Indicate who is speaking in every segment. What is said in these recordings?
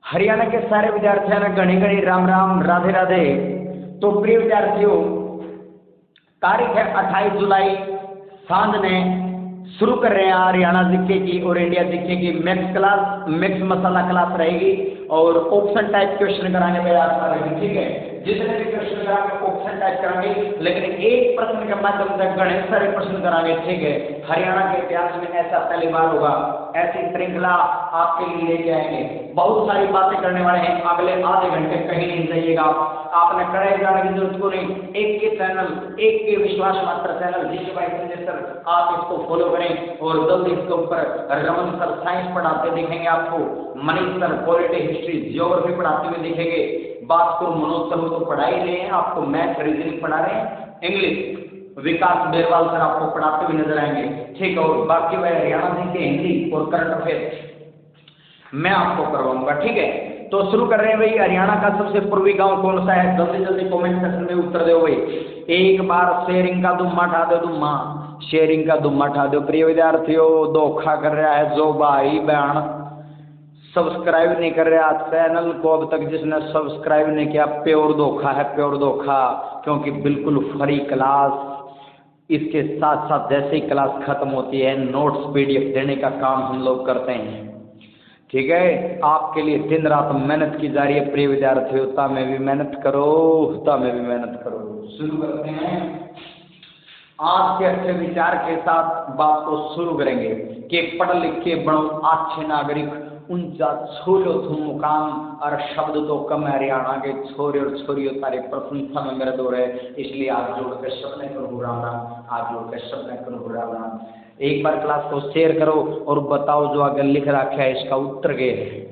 Speaker 1: हरियाणा के सारे विद्यार्थियों ने घड़ी घड़ी राम राम राधे राधे। तो प्रिय विद्यार्थियों, तारीख है 28 जुलाई, सांझ में शुरू कर रहे हैं हरियाणा जीके की और इंडिया जीके की मैक्स क्लास, मैक्स मसाला क्लास रहेगी और ऑप्शन टाइप क्वेश्चन कराने में याद करेंगे। ठीक है, जितने भी क्वेश्चन कराएंगे ऑप्शन टाइप कराएंगे, लेकिन एक प्रश्न के माध्यम से गणेश सारे प्रश्न कराएंगे। ठीक है, हरियाणा के इतिहास में ऐसा पहली बार होगा, ऐसी श्रृंखला आपके लिए लेके आएंगे। बहुत सारी बातें करने वाले हैं, अगले आधे घंटे कहीं नहीं जाइएगा। आपने कड़ाई जाने की जरूरत को नहीं, एक के चैनल, एक के विश्वास मात्र चैनल जीके भाई संजय सर, आप इसको फॉलो करें और जल्दी इसके ऊपर रमन सर साइंस पढ़ाते दिखेंगे आपको, Manish sir polity history geography पढ़ाते हुए दिखेंगे, बात को मनोज सर तो पढ़ा ही रहे हैं, आपको मैथ रीजनिंग पढ़ा रहे हैं, इंग्लिश विकास बेरवाल सर आपको पढ़ाते हुए नजर आएंगे। ठीक है, और बाकी वह हरियाणा जी के हिंदी और करंट अफेयर मैं आपको करवाऊंगा। ठीक है, तो शुरू कर रहे हैं भाई। हरियाणा का सबसे पूर्वी गांव कौन सा है? जल्दी जल्दी कमेंट सेक्शन में उत्तर दो भाई। एक बार शेयरिंग का दुम्मा उठा दो, दुम्मा शेयरिंग का दुम्मा उठा दो। प्रिय विद्यार्थियों, धोखा कर रहा है जो भाई बहन सब्सक्राइब नहीं कर रहा चैनल को अब तक, जिसने सब्सक्राइब नहीं किया, प्योर धोखा है, प्योर धोखा। क्योंकि बिल्कुल फ्री क्लास, इसके साथ साथ जैसे ही क्लास खत्म होती है नोट्स पीडीएफ देने का काम हम लोग करते हैं। ठीक है, आपके लिए दिन रात मेहनत की जा रही है। प्रिय विद्यार्थियों, ता में भी मेहनत करो, ता में भी मेहनत करो। शुरू करते हैं आज के अच्छे विचार के साथ। बात को शुरू करेंगे कि पढ़ लिख के बनो अच्छे नागरिक, ऊंचा छोड़ो तुम मुकाम और शब्द तो कम है। हरियाणा के छोरे और छोरियों तारे प्रशंसा में मेरा दौर है, इसलिए आज जोड़ के शब्द ने करो राम राम, आज जोड़ के शब्द ने करो राम राम। एक बार क्लास को शेयर करो और बताओ जो आगे लिख रखा है इसका उत्तर क्या है।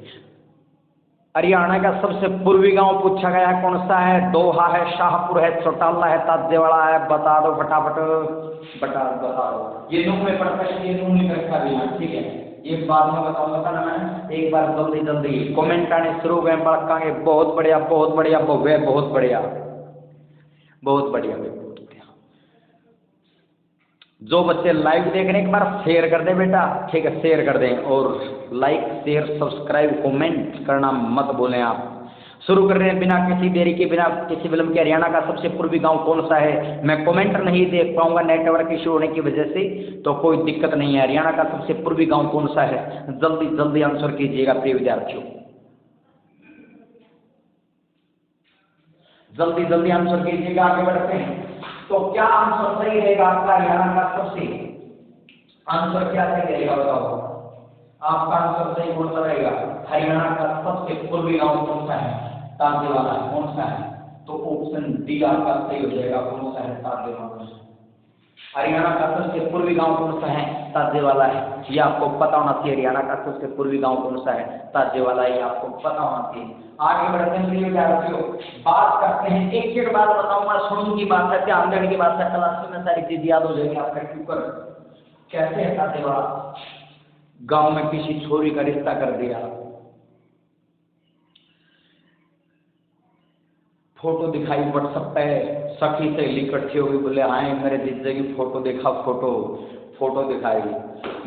Speaker 1: हरियाणा का सबसे पूर्वी गांव पूछा गया है, कौन सा है? दोहा है, शाहपुर है, चौटाला है, ताजेवाड़ा है। बता दो फटाफट, बता दो। ये नूह में पढ़ता है, ये नूह में रखा भी है। ठीक है, ये बाद में बताऊंगा ना मैं। एक बार जल्दी जल्दी कमेंट आने शुरू हो गए, बड़कांगे। बहुत बढ़िया, बहुत बढ़िया, बहुत बढ़िया, बहुत बढ़िया। जो बच्चे लाइव देख रहे हैं एक बार शेयर कर दें बेटा। ठीक है, शेयर कर दें और लाइक शेयर सब्सक्राइब कमेंट करना मत भूलें आप। शुरू कर रहे हैं बिना किसी देरी के, बिना किसी विलंब के। हरियाणा का सबसे पूर्वी गांव कौन सा है? मैं कमेंट नहीं देख पाऊंगा नेटवर्क इशू होने की वजह से, तो कोई दिक्कत नहीं है। हरियाणा का सबसे पूर्वी गांव कौन सा है? जल्दी जल्दी आंसर कीजिएगा प्रिय विद्यार्थियों, जल्दी जल्दी आंसर कीजिएगा। आगे बढ़ते हैं, तो क्या आंसर सही रहेगा आपका? हरियाणा का सबसे आंसर क्या सही रहेगा बताओ? आपका आंसर सही कौन सा रहेगा? हरियाणा का सबसे पूर्वी गांव कौन सा है? ताजेवाला कौन सा है? तो ऑप्शन डी आपका सही हो जाएगा। कौन सा है? ताजेवाला। हरियाणा का सबसे पूर्वी गांव कौन सा है? ताजेवाला है। ये आपको पता होना चाहिए। हरियाणा का सबसे पूर्वी गांव कौन सा है? ताजेवाला। ये आपको पता होना चाहिए। आगे बढ़ते हैं प्रिय विद्यार्थियों, बात करते हैं। एक एक बात बताऊंगा, सुनने की बात है, ध्यान देने की बात है, क्लास में सारी चीज याद हो जाएगी आपका। क्यों कैसे है ताजेवाला? गांव में किसी छोरी का रिश्ता कर दिया, फोटो दिखाई व्हाट्सएप पे, सखी से इकट्ठी हो गई, बोले आए मेरे जीजे की फोटो देखा, फोटो दिखाई,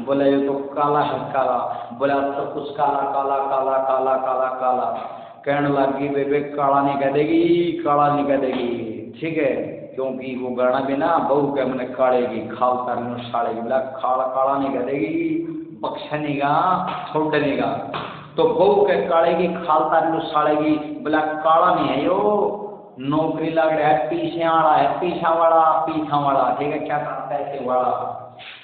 Speaker 1: बोले ये तो काला है काला, बोला सब कुछ काला काला काला काला काला काला। कहने लगी बेबे काला नहीं कह देगी, काला नहीं कह देगी। ठीक है, क्योंकि वो गाना भी ना बहू के मैंने काढ़ेगी, खाल तार साड़ेगी। बोला काला काला नहीं कह देगी, बख्शनेगा छोड़नेगा। तो बहू के काढ़ेगी, खाल तार साड़ेगी। बोला काला नहीं है यो, नौकरी लग रहा है, पीछे वाला है, पीछा वाला। ठीक है, क्या करता है पैसे वाला?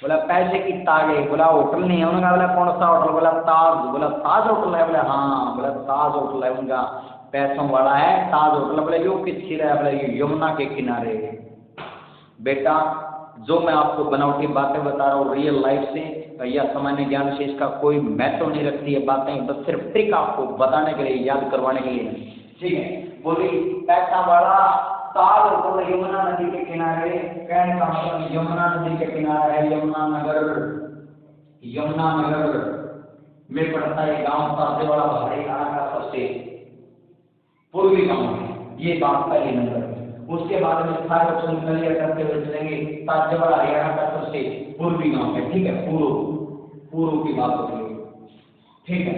Speaker 1: बोला पैसे की तागे। बोला होटल नहीं है उनका। बोला कौन सा होटल? बोला ताज। बोला ताज होटल है? बोला हाँ। बोला ताज होटल है उनका, पैसों वाला है, ताज होटल। बोले यो किसकी रहा? बोला ये यमुना के किनारे। बेटा जो मैं आपको बनावटी बातें बता रहा हूँ रियल लाइफ से या सामान्य ज्ञान से, इसका कोई महत्व नहीं रखती है बातें, बस सिर्फ ट्रिक आपको बताने के लिए, याद करवाने के लिए। ठीक है, बोली पैसा वाला, ताज होटल यमुना नदी के किनारे। कहने का मतलब यमुना नदी के किनारे है, यमुना नगर में पड़ता है गांव ताजेवाड़ा। हरियाणा का सबसे पूर्वी गांव है, ये बात पहले नंबर। उसके बाद में सारे ऑप्शन क्लियर करते हुए चलेंगे। ताजेवाड़ा हरियाणा का सबसे पूर्वी गांव है। ठीक है, पूर्व की बात हो रही है। ठीक है,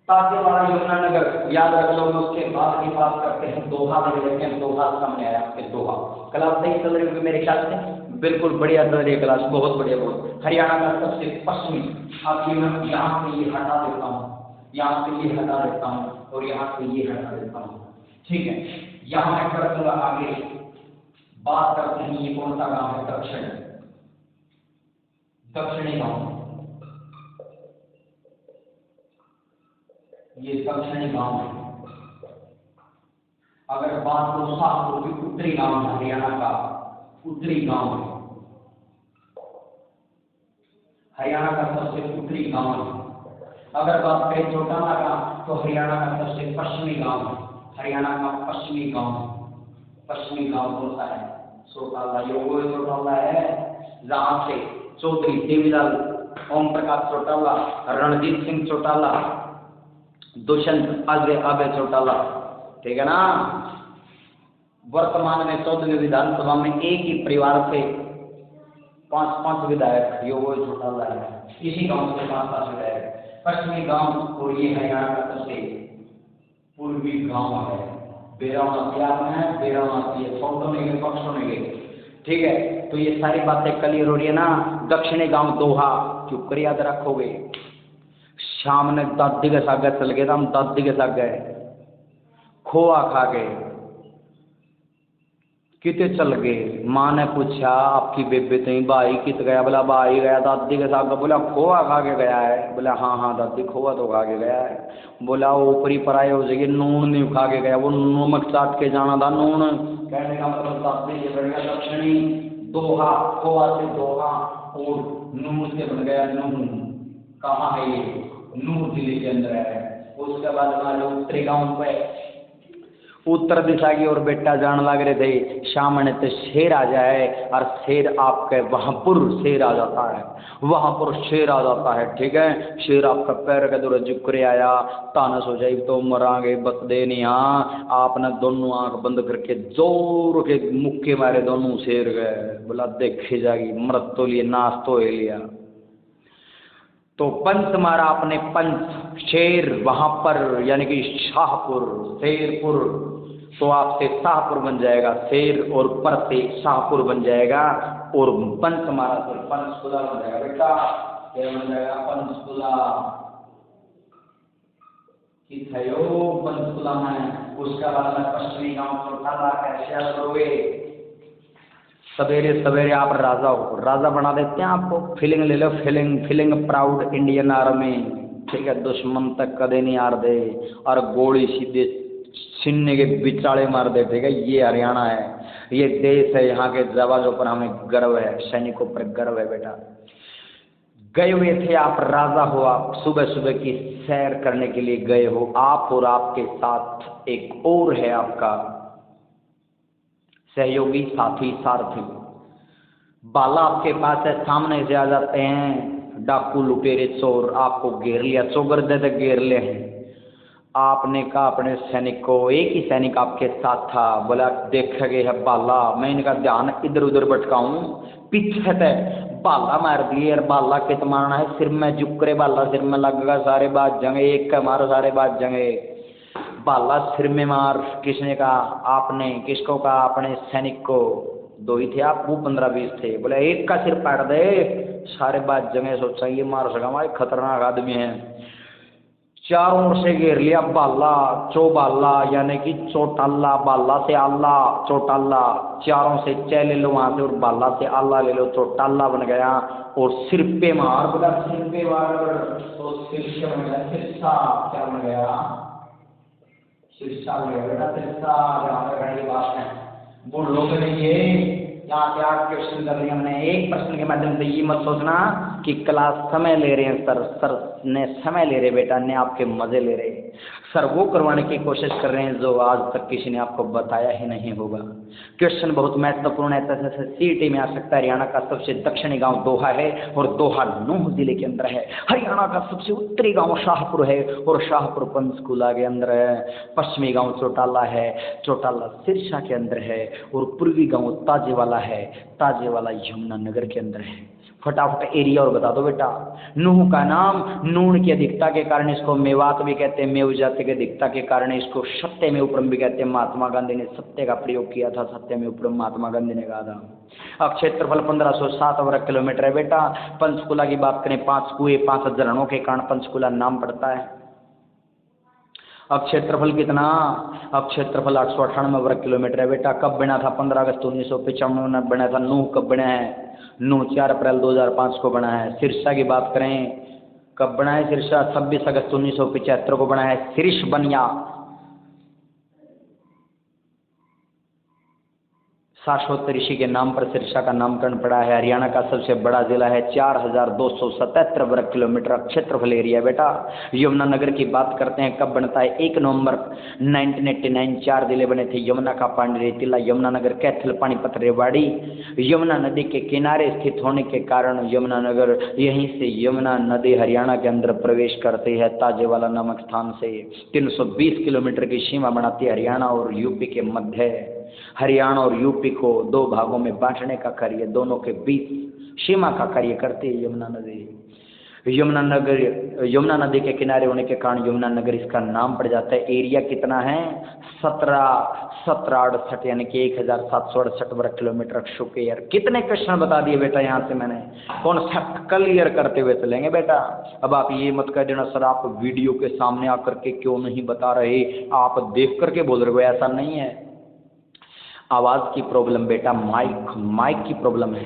Speaker 1: ताजेवाला यमुनानगर याद रख लो। उसके बाद की बात करते हैं दोहा में, देखते हैं दोहा सामने आया आपके दोहा। क्लास सही चल रही होगी मेरे ख्याल से, बिल्कुल बढ़िया चल रही है क्लास, बहुत बढ़िया बहुत। हरियाणा का सबसे पश्चिमी, अब ये मैं यहाँ से ये हटा देता हूँ, यहाँ से ये हटा देता हूँ और यहाँ से ये हटा देता हूँ, ठीक है। यहाँ मैं कर दूंगा आगे, बात करते हैं ये कौन सा गांव है, दक्षिण, दक्षिणी गांव, ये दक्षिणी गांव है। अगर बात करो शाहपुर की, उत्तरी गांव है, हरियाणा का उत्तरी गांव है, हरियाणा का सबसे उत्तरी गांव है। अगर बात करें चौटाला का, तो हरियाणा का सबसे पश्चिमी गांव है, हरियाणा का पश्चिमी गांव, पश्चिमी गांव कौन सा है, चौटाला। ये वो चौटाला है जहां से चौधरी देवीलाल ओम प्रकाश चौटाला, रणजीत सिंह चौटाला, दुष्यंत अभय चौटाला, ठीक है ना। वर्तमान में 14वीं विधानसभा में एक ही परिवार से 5 विधायक योग चौटाला है, इसी गांव से 5 विधायक। पश्चिमी गांव, और ये हरियाणा का सबसे पूर्वी गांव है, बेरावना याद में, बेरावना ये फोटो नहीं गए, पक्षों नहीं गए, ठीक है। तो ये सारी बातें क्लियर हो रही है ना। दक्षिणी गांव दोहा, चुप कर याद रखोगे। शाम ने दादी के साथ चल गए, हम दादी के साथ गए, खोआ खा गए, कितने चल गए। माँ ने पूछा आपकी बेबे तो भाई कित गया, बोला भाई गया दादी के साथ, बोला खोआ खा के गया है, बोला हाँ हाँ दादी खोआ तो खा के गया है। बोला ऊपरी पराई हो जाएगी, नून नहीं खा के गया, वो नमक चाट के जाना था नून, कहने का मतलब दादी ये बढ़िया। दक्षिणी दोहा, खोआ से दोहा और नून से बन गया नून। कहाँ है ये, नूर जिले के अंदर है। उसके बाद हमारे उत्तरी गांव पे, उत्तर दिशा की ओर बेटा जाने लग रहे थे, सामने तो शेर आ जाए, और शेर आपके वहांपुर शेर आ जाता है, वहांपुर शेर आ जाता है, ठीक है। शेर आपका पैर के दूर जुकरे आया, तानस हो जाए तो मरांगे बत दे नहीं। हाँ, आपने दोनों आंख बंद करके जोर के मुक्के मारे, दोनों शेर गए। बोला देखी जाएगी, मृत तो लिए नाश तो लिया। तो पंच मारा आपने, पंच शेर वहां पर, यानी कि शाहपुर, शेरपुर, तो आपसे शाहपुर बन जाएगा, शेर और पर से शाहपुर बन जाएगा, और पंच मारा तो पंचकुला बन जाएगा बेटा, क्या बन जाएगा, पंचकुला। पंचकुला में। उसका बाद में पश्चिमी गांव चौटाला, कैसे करोगे, सवेरे सवेरे आप राजा हो, राजा बना देते हैं आपको। फीलिंग ले लो, फीलिंग प्राउड इंडियन आर्मी, ठीक है। दुश्मन तक कदे नहीं हार दे, और गोली सीधे सीने के बिचाले मार दे, ठीक है। ये हरियाणा है, ये देश है, यहाँ के जवानों पर हमें गर्व है, सैनिकों पर गर्व है बेटा। गए हुए थे आप, राजा हो आप, सुबह सुबह की सैर करने के लिए गए हो आप, और आपके साथ एक और है आपका सहयोगी, साथी, सारथी। बाला आपके पास है, सामने से आ जाते हैं डाकू लुटेरे चोर, आपको घेर लिया, चौगर दे घेर ले हैं। आपने कहा अपने सैनिक को, एक ही सैनिक आपके साथ था, बोला देखा गया है बाला, मैं इनका ध्यान इधर उधर भटकाऊं, पीछे से बाला मार दिए। और बाला कित मारना है, सिर में जुकरे, बाला सिर में लगेगा, सारे बात जंगे, एक का मारो सारे बात जंगे। बाला सिर में मार, किसने कहा, आपने। किसको कहा, अपने सैनिक को। 2 ही थे आप, वो 15-20 थे, बोले एक का सिर पाड़ दे, सारे बात जंगे। सोचा ये मार सका, हमारे खतरनाक आदमी है। चारों ओर से घेर लिया बाला, चौबाला, यानी कि चौटाला, बाला से आला, चौटाला, चारों से चे ले लो वहां से, और बाला से आला ले लो, चौटाला बन गया। और सिर पे मार, बोला सिर पे मार, तो सिर से बन गया सिरसा, क्या बन गया, शिक्षा में बेटा शिक्षा। यहाँ पर बड़ी बात है, वो लोग नहीं, यहाँ से 8 क्वेश्चन कर लिए हमने। एक प्रश्न के माध्यम से ये मत सोचना कि क्लास समय ले रहे हैं, सर ने समय ले रहे बेटा, ने आपके मजे ले रहे। सर वो करवाने की कोशिश कर रहे हैं जो आज तक किसी ने आपको बताया ही नहीं होगा। क्वेश्चन बहुत महत्वपूर्ण है, जैसे सीटी में आ सकता है। हरियाणा का सबसे दक्षिणी गांव दोहा है, और दोहा नूह जिले के अंदर है। हरियाणा का सबसे उत्तरी गांव शाहपुर है, और शाहपुर पंचकुला के अंदर है। पश्चिमी गांव चौटाला है, चौटाला सिरसा के अंदर है, और पूर्वी गांव ताजेवाला है, ताजेवाला यमुनानगर के अंदर है। फटाफट एरिया और बता दो बेटा। नूह का नाम नून की अधिकता के कारण इसको मेवात भी कहते हैं, मेव जाति की अधिकता के कारण इसको सत्य में उपरम भी कहते हैं। महात्मा गांधी ने सत्य का प्रयोग किया था, सत्य में उपरम महात्मा गांधी ने कहा था। अब क्षेत्रफल 1507 वर्ग किलोमीटर है बेटा। पंचकुला की बात करें, 5 कुएं 5 झरनों के कारण पंचकुला नाम पड़ता है। अब क्षेत्रफल कितना, अब क्षेत्रफल 898 वर्ग किलोमीटर है बेटा। कब बना था, 15 अगस्त 1995 में बना था। नूह कब बना है, नूह 4 अप्रैल 2005 को बना है। सिरसा की बात करें, कब बना है सिरसा, 26 अगस्त 1975 को बना है। सिरिश बनिया शाश्वत ऋषि के नाम पर सिरसा का नामकरण पड़ा है। हरियाणा का सबसे बड़ा जिला है, 4277 वर्ग किलोमीटर क्षेत्रफल एरिया बेटा। यमुनानगर की बात करते हैं, कब बनता है, 1 नवंबर 1989 4 जिले बने थे, यमुना का, पांडी, रेतिला, यमुनानगर, कैथल, पानीपत, रेवाड़ी। यमुना नदी के किनारे स्थित होने के कारण यमुनानगर, यहीं से यमुना नदी हरियाणा के अंदर प्रवेश करती है ताजेवाला नामक स्थान से। 320 किलोमीटर की सीमा बनाती है हरियाणा और यूपी के मध्य। हरियाणा और यूपी को 2 भागों में बांटने का कार्य, दोनों के बीच सीमा का कार्य करती है यमुना नदी। यमुना नदी के किनारे होने के कारण यमुना नगर इसका नाम पड़ जाता है। एरिया कितना है, 1768 यानी कि 1768 वर्ग किलोमीटर स्क्वायर। कितने क्वेश्चन बता दिए बेटा यहाँ से मैंने, कॉन्सेप्ट क्लियर करते हुए चलेंगे बेटा। अब आप ये मत कह देना सर आप वीडियो के सामने आकर के क्यों नहीं बता रहे, आप देख करके बोल रहे हो, ऐसा नहीं है। आवाज की प्रॉब्लम बेटा, माइक की प्रॉब्लम है।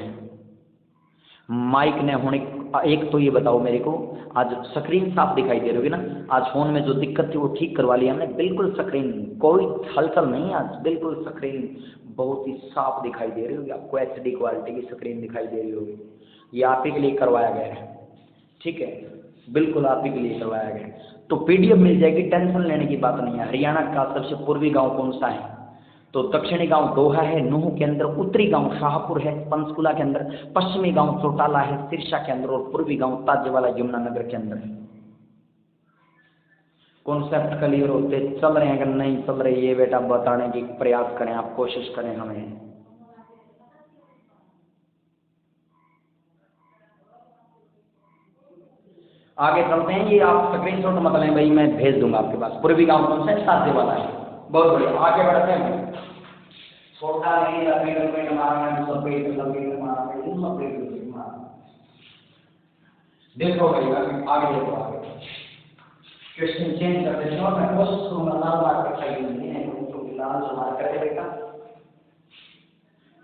Speaker 1: माइक ने होने, एक तो ये बताओ मेरे को, आज स्क्रीन साफ दिखाई दे रही होगी ना, आज फोन में जो दिक्कत थी वो ठीक करवा ली हमने, बिल्कुल स्क्रीन कोई हलचल नहीं, आज बिल्कुल स्क्रीन बहुत ही साफ दिखाई दे रही होगी आपको, HD क्वालिटी की स्क्रीन दिखाई दे रही होगी। ये आप ही के लिए करवाया गया है, ठीक है, बिल्कुल आप ही के लिए करवाया गया है। तो PDF मिल जाएगी, टेंशन लेने की बात नहीं है। हरियाणा का सबसे पूर्वी गाँव कौन सा है, तो दक्षिणी गांव दोहा है नूह के अंदर, उत्तरी गांव शाहपुर है पंचकुला के अंदर, पश्चिमी गांव चौटाला है सिरसा के अंदर, और पूर्वी गांव ताजेवाला यमुनानगर के अंदर है। कॉन्सेप्ट क्लियर होते चल रहे हैं कि नहीं चल रहे, ये बेटा बताने की प्रयास करें, आप कोशिश करें हमें। आगे चलते हैं, ये आप स्क्रीनशॉट मत लें भाई, मैं भेज दूंगा आपके पास। पूर्वी गांव कौन सा है, ताजेवाला है, बहुत बढ़िया। आगे बढ़ते हैं, छोटा नहीं लपेट पेट मारना, लपेट लपेट मारना, लपेट मारना। देखो भाई आगे देखो, आगे क्वेश्चन चेंज कर देते हैं, मैं कोशिश करूंगा लाल मार्कर चाहिए नहीं है तो लाल मार्कर है बेटा।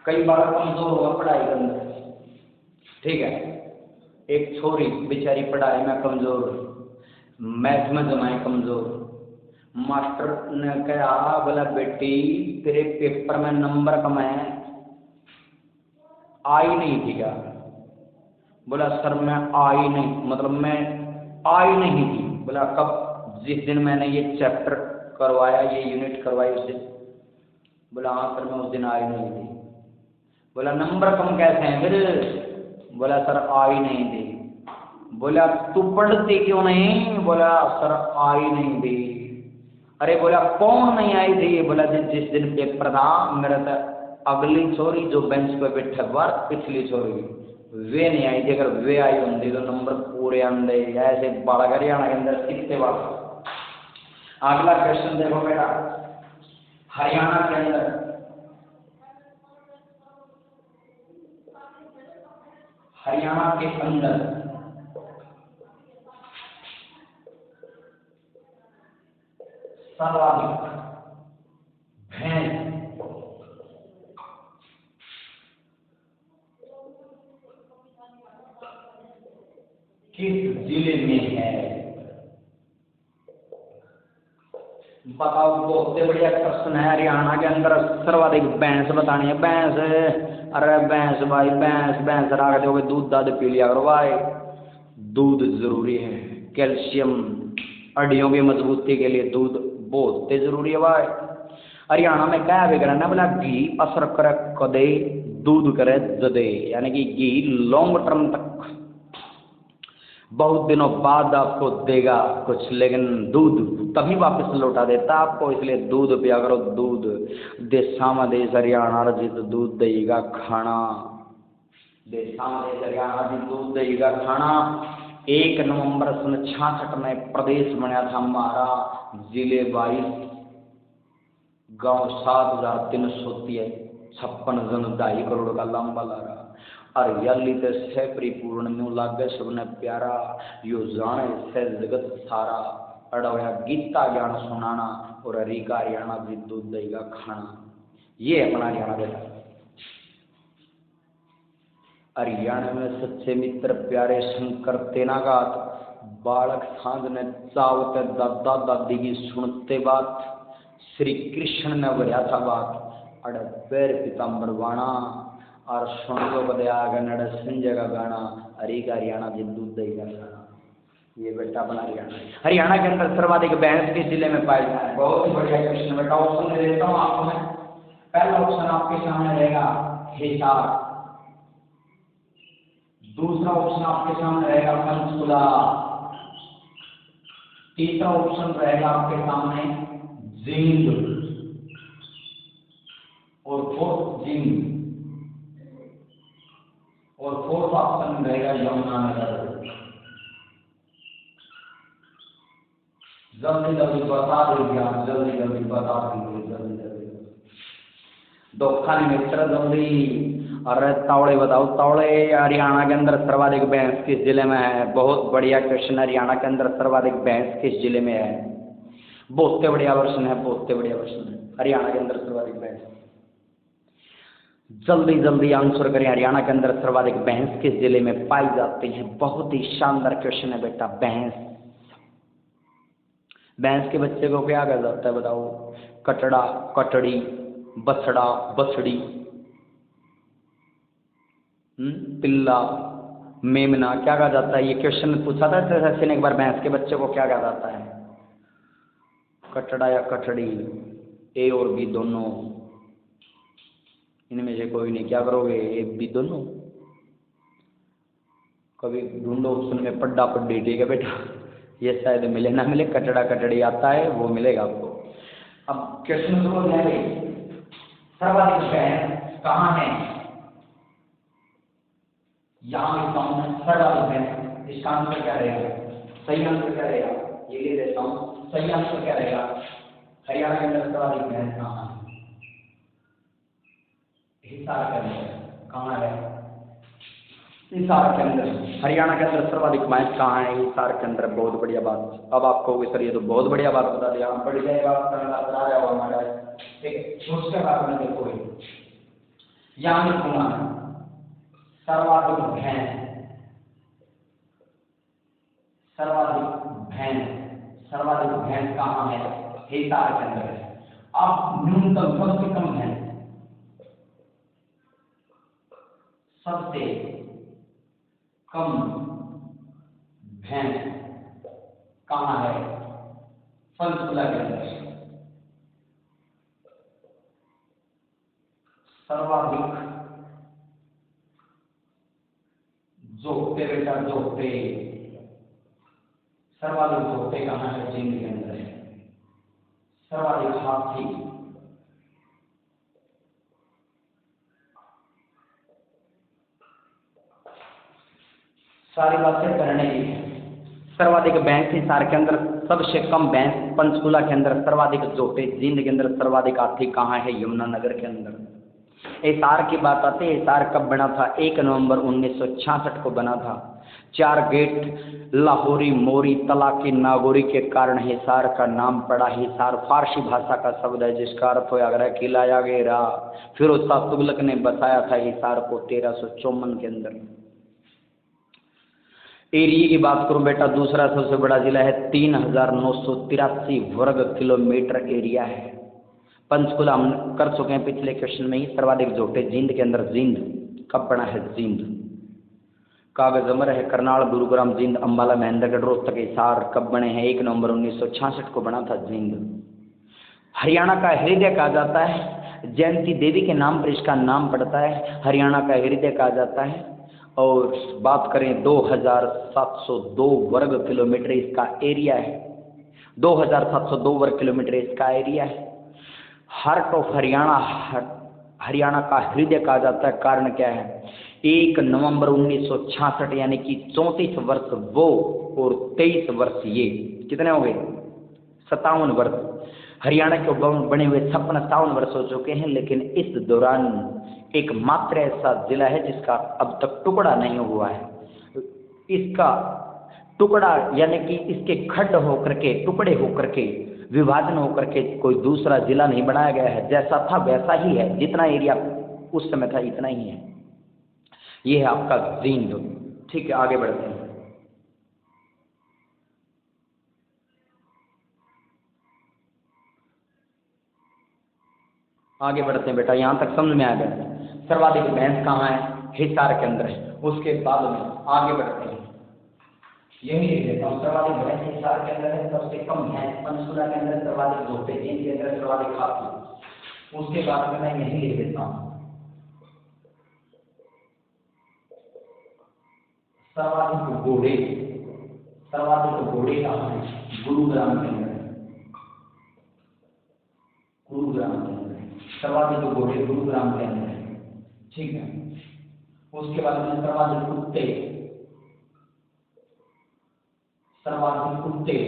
Speaker 1: कई बार कमजोर हुआ पढ़ाई के अंदर, ठीक है, एक छोरी बेचारी पढ़ाई में कमजोर, मैथ में जमाए कमजोर। मास्टर ने कहा बोला बेटी तेरे पेपर में नंबर कम है, आई नहीं थी क्या, बोला सर मैं आई नहीं, मतलब मैं आई नहीं थी। बोला कब, जिस दिन मैंने ये चैप्टर करवाया, ये यूनिट करवाई उस दिन। बोला हाँ सर मैं उस दिन आई नहीं थी। बोला नंबर कम कैसे हैं फिर, बोला सर आई नहीं थी। बोला तू पढ़ती क्यों नहीं, बोला सर आई नहीं थी। अरे बोला कौन नहीं आई थी, बोला जिस दिन पेपर था मेरा था, अगली छोरी जो बेंच पे बैठा बार पिछली छोरी वे नहीं आई थी, अगर वे आई होती तो नंबर पूरे आंदे। ऐसे बाड़ा हरियाणा के अंदर सीखते बात। अगला क्वेश्चन देखो बेटा, हरियाणा के अंदर सर्वाधिक भैंस किस जिले में है, बताओ। बहुत बढ़िया प्रश्न है। हरियाणा के अंदर सर्वाधिक भैंस बतानी है, भैंस, अरे भैंस भाई भैंस रख दोगे, दूध दाद पी लिया करो भाई, दूध जरूरी है, कैल्शियम हड्डियों की मजबूती के लिए दूध बहुत जरूरी है भाई। हरियाणा में क्या भी करना, बोला घी असर करे कदे, दूध करे जदे, यानी कि घी लॉन्ग टर्म तक बहुत दिनों बाद आपको देगा कुछ, लेकिन दूध तभी वापस लौटा देता आपको, इसलिए दूध पिया करो। दूध देशा में देश हरियाणा रजित दूध देगा खाना। देशा में हरियाणा की दूध दही का खाना 1 नवंबर सन 66 में प्रदेश बना था हमारा, जिले 22, गांव 7356 जन 2.5 करोड़ का लंबा लगा। हरियाली ते से परिपूर्ण न्यू लागे सबने प्यारा, यो जाने से जगत सारा, अड़वया गीता ज्ञान सुनाना और हरी का हरियाणा की दूध दही का खाना। ये अपना हरियाणा बेटा। हरियाणा में सच्चे मित्र प्यारे शंकर तेनागात, बालक सांझ ने चावते दादा दादी की सुनते बात, श्री कृष्ण ने भरिया था बात, अड़ पैर पीताम्बर बाणा और सुनो बदया नड़ संजय का गाना, हरी का हरियाणा की दूध दही का खाना। ये बेटा अपना हरियाणा के अंदर सर्वाधिक भैंस के जिले में पाए जाए। बहुत ही बढ़िया क्वेश्चन बेटा, ऑप्शन दे देता हूँ आपको मैं। पहला ऑप्शन आपके सामने रहेगा हिसार, दूसरा ऑप्शन आपके सामने रहेगा पंचकुला, तीसरा ऑप्शन रहेगा आपके सामने जींद और फोर्थ जींद, और फोर्थ ऑप्शन रहेगा यमुनानगर। जल्दी जल्दी बता दीजिए आप, जल्दी जल्दी बता दीजिए, जल्दी जल्दी। दोखानी मित्र जल्दी। अरे तावड़े बताओ, तावड़े हरियाणा के अंदर सर्वाधिक भैंस किस जिले में है? बहुत बढ़िया क्वेश्चन। हरियाणा के अंदर सर्वाधिक भैंस किस जिले में है? बहुत बढ़िया प्रश्न है, बहुत बढ़िया प्रश्न है। हरियाणा के अंदर सर्वाधिक भैंस, जल्दी जल्दी आंसर करें। हरियाणा के अंदर सर्वाधिक भैंस किस जिले में पाई जाती है? बहुत ही शानदार क्वेश्चन है बेटा। भैंस के बच्चे को क्या कहा जाता है बताओ? कटड़ा, कटड़ी, बछड़ा, बछड़ी, पिल्ला, मेमना, क्या कहा जाता है? ये क्वेश्चन पूछा था सचिन एक बार, भैंस के बच्चे को क्या कहा जाता है? कटड़ा या कटड़ी, ए और बी दोनों, इनमें से कोई नहीं। क्या करोगे? ए बी दोनों। कभी ढूंढो ऑप्शन में पड्डा पड्डी, ठीक है बेटा? ये शायद मिले ना मिले, कटड़ा कटड़ी आता है वो मिलेगा आपको। अब क्वेश्चन शुरू हो जाएंगे। सर्वाधिक भैंस कहाँ है? यहाँ लिखता हूँ मैं सर्वाधिक भैंस। इसका आंसर क्या रहेगा? सही आंसर क्या रहेगा? ये ले देता हूँ। सही आंसर क्या रहेगा? हरियाणा के अंदर सर्वाधिक भैंस कहाँ है? हिसार के अंदर। कहाँ है? हिसार के अंदर। हरियाणा के अंदर सर्वाधिक भैंस कहाँ है? हिसार के अंदर। बहुत बढ़िया बात। अब आपको सर ये तो बहुत बढ़िया बात बता दिया, बढ़ जाएगा बता रहा हुआ हमारा। एक उसके बाद में देखो यहाँ लिखूंगा सर्वाधिक भैंस, सर्वाधिक भैंस, सर्वाधिक भैंस कहाँ है? हिसार के अंदर है। अब न्यूनतम सबसे कम है, सबसे कम भैंस कहाँ है? पंचकुला के अंदर। सर्वाधिक जोते बेटा, जोते, सर्वाधिक जोते कहाँ है? जींद के अंदर है। सर्वाधिक हाथी, सारी बातें करने की है। सर्वाधिक भैंस हिसार के अंदर, सबसे कम भैंस पंचकुला के अंदर, सर्वाधिक जोटे जींद के अंदर, सर्वाधिक हाथी कहाँ है? यमुनानगर के अंदर। हिसार की बात आती है। हिसार कब बना था? 1 नवंबर 1966 को बना था। 4 गेट, लाहौरी, मोरी, तलाकी, नागौरी के कारण हिसार का नाम पड़ा। हिसार फारसी भाषा का शब्द है जिसका अर्थ होगा किला या घेरा। फिरोज शाह तुगलक ने बसाया था हिसार को 1354 के अंदर। एरिया की बात करूं बेटा, दूसरा सबसे बड़ा जिला है, 3983 वर्ग किलोमीटर एरिया है। पंचकुला हम कर चुके हैं पिछले क्वेश्चन में ही। सर्वाधिक जोटे जींद के अंदर। जींद कब बना है? जींद कागज अमर है। करनाल, गुरुग्राम, जींद, अंबाला, महेंद्रगढ़, रोहतक, हिसार कब बने हैं? 1 नवंबर 1966 को बना था जींद। हरियाणा का हृदय कहा जाता है। जयंती देवी के नाम पर इसका नाम पड़ता है। हरियाणा का हृदय कहा जाता है। और बात करें 2702 वर्ग किलोमीटर इसका एरिया है। 2702 वर्ग किलोमीटर इसका एरिया है। हार्ट ऑफ हरियाणा, हरियाणा का हृदय कहा जाता है। कारण क्या है? 1 नवंबर 1966 यानी कि 34 वर्ष वो और 23 वर्ष ये, कितने हो गए? 57 वर्ष। हरियाणा के बने हुए 56-57 वर्ष हो चुके हैं, लेकिन इस दौरान एकमात्र ऐसा जिला है जिसका अब तक टुकड़ा नहीं हुआ है। इसका टुकड़ा यानी कि इसके खंड होकर के, टुकड़े होकर के, विभाजन होकर के कोई दूसरा जिला नहीं बनाया गया है। जैसा था वैसा ही है, जितना एरिया उस समय था इतना ही है। ये है आपका जींद। ठीक है, आगे बढ़ते हैं। आगे बढ़ते हैं बेटा, यहां तक समझ में आ गया। सर्वाधिक भैंस कहाँ है? हिसार के अंदर है। उसके बाद में आगे बढ़ते हैं, यही लिख लेता हूँ। सर्वाधिक भैंस हिसार के अंदर है, सबसे कम भैंस पंचकुला के अंदर, सर्वाधिक धोपे जींद के अंदर, सर्वाधिक हाथी। उसके बाद में मैं यही लिख देता हूँ, सर्वाधिक घोड़े, सर्वाधिक घोड़े कहाँ है? गुरुग्राम के अंदर है, गुरुग्राम के अंदर है। सर्वाधिक घोड़े गुरुग्राम के अंदर है। ठीक है, उसके बाद में सर्वाधिक कुत्ते, सर्वाधिक कुत्ते,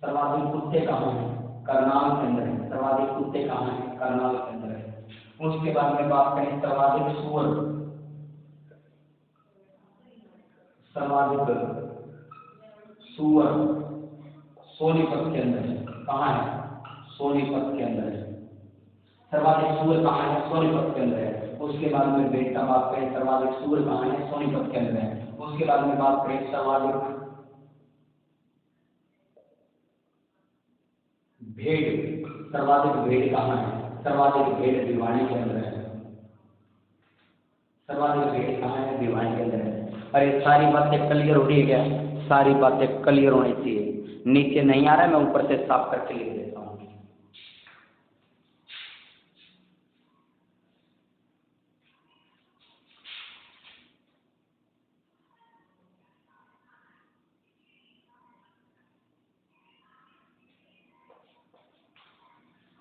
Speaker 1: सर्वाधिक कुत्ते कहाँ हैं? करनाल के अंदर है। सर्वाधिक कुत्ते कहाँ हैं? करनाल के अंदर है। उसके बाद में बात करें सर्वाधिक सुअर, सर्वाधिक सुअर सोनीपत के अंदर है। कहाँ है? सोनीपत के अंदर है। सर्वाधिक सुअर कहाँ है? सोनीपत के अंदर है। उसके बाद में भेड़ का बात करें, सर्वाधिक सुअर कहाँ है? सोनीपत के अंदर है। उसके बाद में बात करें सर्वाधिक भेड़, सर्वाधिक भेड़ कहाँ है? सर्वाधिक भेड़ भिवानी के अंदर है। सर्वाधिक भेड़ कहाँ है? भिवानी के अंदर है। अरे सारी बातें क्लियर हो रही है क्या? सारी बातें क्लियर होनी चाहिए। नीचे नहीं आ रहा है, मैं ऊपर से साफ करके लिख देता हूँ।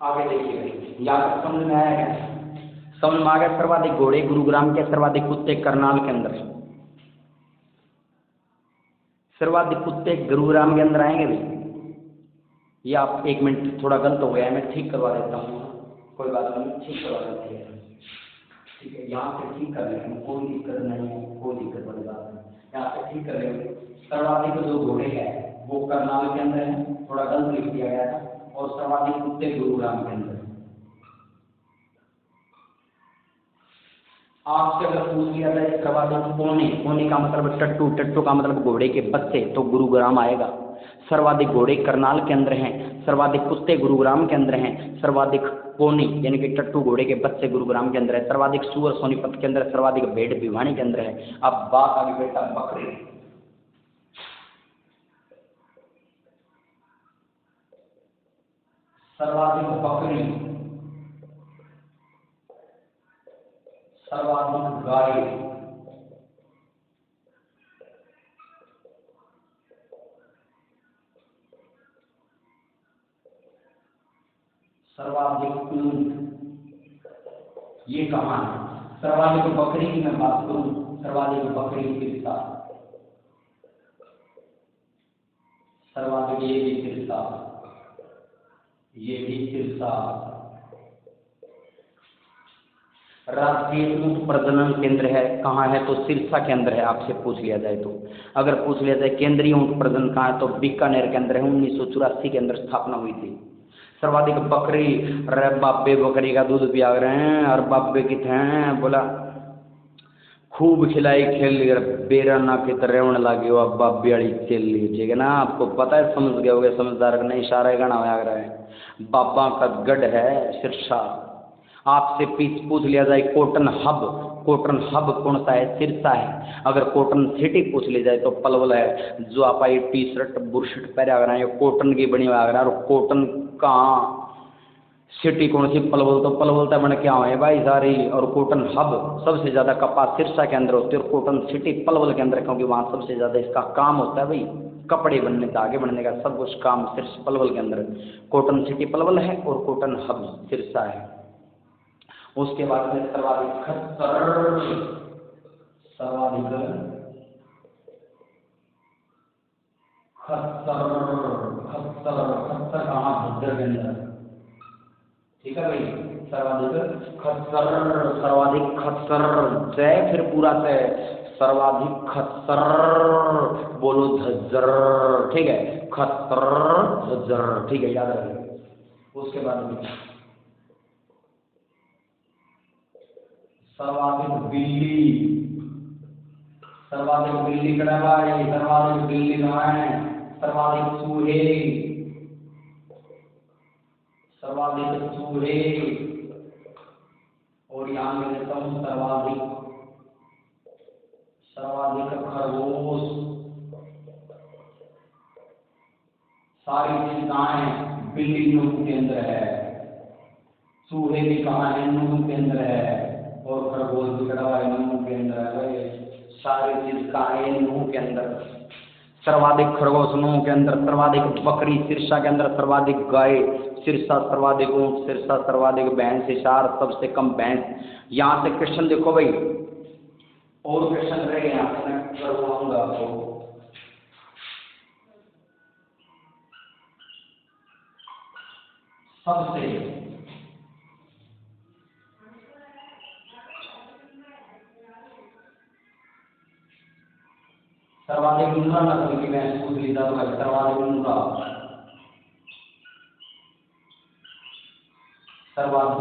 Speaker 1: आगे देखिए, यहाँ समझ में आया क्या? समझ में आ गया। सर्वाधिक घोड़े गुरुग्राम के, सर्वाधिक कुत्ते करनाल के अंदर, सर्वाधिक कुत्ते गुरुग्राम के अंदर आएंगे भाई। ये आप 1 मिनट, थोड़ा गलत हो गया है, मैं ठीक करवा देता हूँ, कोई बात नहीं, ठीक करवा देते हैं। ठीक है, यहाँ से ठीक कर लेंगे, कोई दिक्कत नहीं है, कोई दिक्कत वाली बात नहीं, यहाँ से ठीक कर लेंगे। सर्वाधिक जो घोड़े हैं वो करनाल के अंदर है, थोड़ा गलत लिख दिया गया था, और सर्वाधिक कुत्ते गुरुग्राम के अंदर। आपसे अगर पूछ लिया जाए सर्वाधिक पोने, पोने का मतलब टट्टू, टट्टू का मतलब घोड़े के बच्चे, तो गुरुग्राम आएगा। सर्वाधिक घोड़े करनाल के अंदर हैं, सर्वाधिक कुत्ते गुरुग्राम के अंदर हैं, सर्वाधिक पोनी यानी कि टट्टू घोड़े के बच्चे गुरुग्राम के अंदर है, सर्वाधिक सुअर सोनीपत के अंदर, सर्वाधिक भेड़ भिवानी के अंदर है। अब बात आगे बेटा बकरी, सर्वाधिक बकरी, सर्वाधिक गाय, सर्वाधिक ऊंट। ये कहाँ है? सर्वाधिक बकरी की मैं बात करूं, सर्वाधिक बकरी सिरसा, सर्वाधिक ये भी सिरसा, ये भी सिरसा। राष्ट्रीय ऊंट प्रजनन केंद्र है कहाँ है? तो सिरसा के अंदर है। आपसे पूछ लिया जाए तो, अगर पूछ लिया जाए केंद्रीय ऊंट प्रजनन कहाँ है, तो बीकानेर के अंदर है। 1984 के अंदर स्थापना हुई थी। सर्वाधिक बकरी, अरे बाबे बकरी का दूध पिया रहे हैं, और बाबे कितने हैं? बोला खूब खिलाई खेल ली, बेरा ना की तरह लगे हो, अब बाबे वाली खेल ली। ठीक है ना, आपको पता है, समझ गए होगे, समझदार का नहीं, इशारा गाना आ रहा है। बाबा का गढ़ है सिरसा। आपसे पूछ लिया जाए कॉटन हब, कॉटन हब कौन सा है? सिरसा है। अगर कॉटन सिटी पूछ ली जाए तो पलवल है। जो आप ये टी शर्ट बुरशर्ट पहने आ रहे हैं कॉटन की बनी हुई आ रहा है, और कॉटन कहाँ सिटी कौन सी? पलवल। तो पलवल तो बन क्या है भाई सारी। और कॉटन हब सबसे ज़्यादा कपास सिरसा के अंदर होती है, और कॉटन सिटी पलवल के अंदर, क्योंकि वहाँ सबसे ज़्यादा इसका काम होता है भाई, कपड़े बनने, धागे बनने का सब कुछ काम सिर्फ पलवल के अंदर। कॉटन सिटी पलवल है और कॉटन हब सिरसा है। उसके बाद में सर्वाधिक खच्चर, सर्वाधिक खच्चर, खच्चर खच्चर कहाँ, झज्जर के अंदर। ठीक है भाई, सर्वाधिक खच्चर, सर्वाधिक खच्चर, जय फिर पूरा से सर्वाधिक खच्चर, बोलो झज्जर। ठीक है, खच्चर झज्जर, ठीक है, याद रखिए। उसके बाद में सर्वाधिक बिल्ली, सर्वाधिक बिल्ली कड़वाई, सर्वाधिक बिल्ली नहाए, सर्वाधिक चूहे, सर्वाधिक चूहे, और यहाँ में लेता हूँ सर्वाधिक, सर्वाधिक खरगोश। सारी चीज कहाँ है, बिल्ली नूह के अंदर है, चूहे भी कहाँ है, नूह के अंदर है, और खरगोश भी कड़वाई नूह के अंदर है। सारी चीज कहाँ है, नूह के अंदर। सर्वाधिक खरगोश नूह के अंदर, सर्वाधिक बकरी सिरसा के अंदर, सर्वाधिक गाय सिरसा, सर्वाधिक ऊंट सिरसा, सर्वाधिक भैंस हिसार, सबसे कम भैंस। यहाँ से क्वेश्चन देखो भाई, और क्वेश्चन रह गए यहाँ से, मैं करवाऊंगा आपको। सबसे सर्वाधिक मुर्रा नस्ल की भैंस पूछ ली था, सर्वाधिक मुर्रा, सर्वाधिक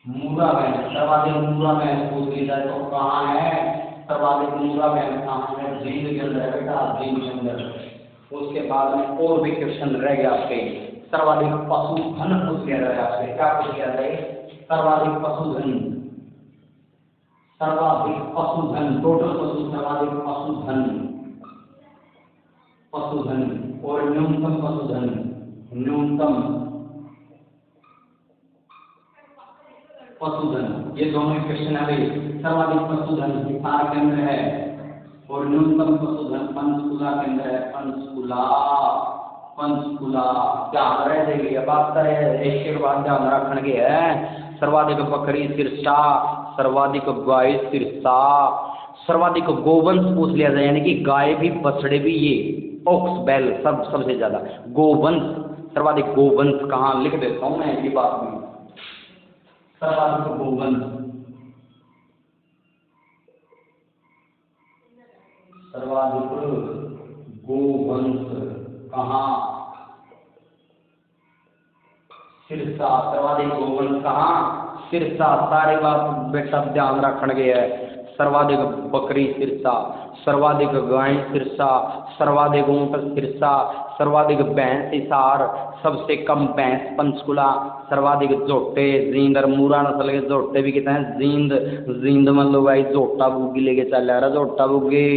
Speaker 1: मुर्रा भैंस, सर्वाधिक मुर्रा भैंस पूछ ली था, तो कहाँ है सर्वाधिक मुर्रा भैंस, कहाँ है, जींद के अंदर है बेटा, जींद के अंदर। उसके बाद में और भी क्वेश्चन रह गया आपके। सर्वाधिक पशुधन पूछ लिया जाए आपसे, क्या पूछ लिया जाए, सर्वाधिक पशुधन, सर्वाधिक पशुधन, टोटल पशु, सर्वाधिक पशुधन, पशुधन, और न्यूनतम पशुधन, न्यूनतम पशुधन। ये दोनों क्वेश्चन है भाई। सर्वाधिक पशुधन हिसार के अंदर है, और न्यूनतम पशुधन पंचकुला के अंदर है, पंचकुला, पंचकुला। ध्यान रह देगी, अब बात करें एक के बाद ध्यान रखने की है। सर्वाधिक बकरी सिरसा, सर्वाधिक गाय सिरसा, सर्वाधिक गोवंश पूछ लिया जाए, यानी कि गाय भी बछड़े भी, ये ऑक्स बैल सब सबसे ज्यादा गोवंश, सर्वाधिक गोवंश कहाँ, लिख देता हूं मैं ये बात में, सर्वाधिक गोवंश, सर्वाधिक गोवंश कहाँ, सिरसा, सर्वाधिक गोवंश कहाँ, सिरसा। सारी बात बेटा ध्यान रखने के है। सर्वाधिक बकरी सिरसा, सर्वाधिक गाय सिरसा, सर्वाधिक ऊंट सिरसा, सर्वाधिक भैंस हिसार, सबसे कम भैंस पंचकुला, सर्वाधिक जोटे जींद, और मूरा नस्ल के जोटे भी कितने हैं, जींद, जींद मतलब भाई जोटा बुग्गी लेके चल रहा, जोटा बुग्गी